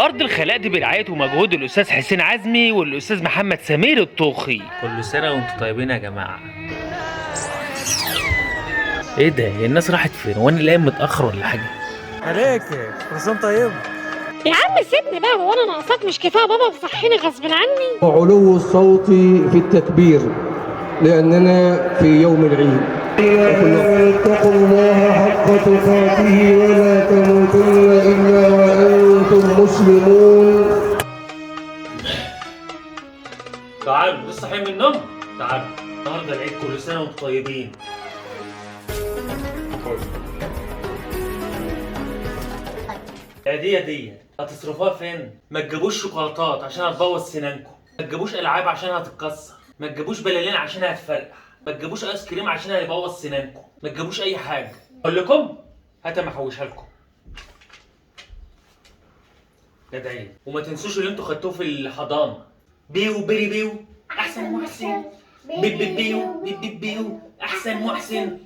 أرض الخلاء دي برعاية ومجهود الأستاذ حسين عزمي والأستاذ محمد سمير الطوخي. كل سنة وأنتم طيبين يا جماعة. إيه ده؟ هي الناس راحت فين؟ وأنا لاقي متأخر ولا حاجة؟ عليك كل سنة طيب. يا عم سيبني بقى، هو انا ناقصاك؟ مش كفايه بابا بصحيني غصب عني؟ وعلو الصوت في التكبير لأننا في يوم العيد. اتقوا الله حق تقاته ولا تموتن إلا وأنتم مسلمون. تعالوا لسه صاحيين من النوم؟ تعالوا النهارده العيد، كل سنة وأنتم طيبين. يا دي هتصرفوها فين؟ ما تجيبوش شوكولاتات عشان هتبوظ سنانكم، ما تجيبوش العاب عشان هتتكسر، ما تجيبوش بلالين عشان هتفرقع، ما تجيبوش ايس كريم عشان هيبوظ سنانكم، ما تجيبوش اي حاجه. اقول لكم هات اما احوشها لكم. جدعين، وما تنسوش اللي انتوا خدتوه في الحضانه. بيو بيري بيو احسن محسن، بيب بيب بيو بيب بيب بيو احسن محسن.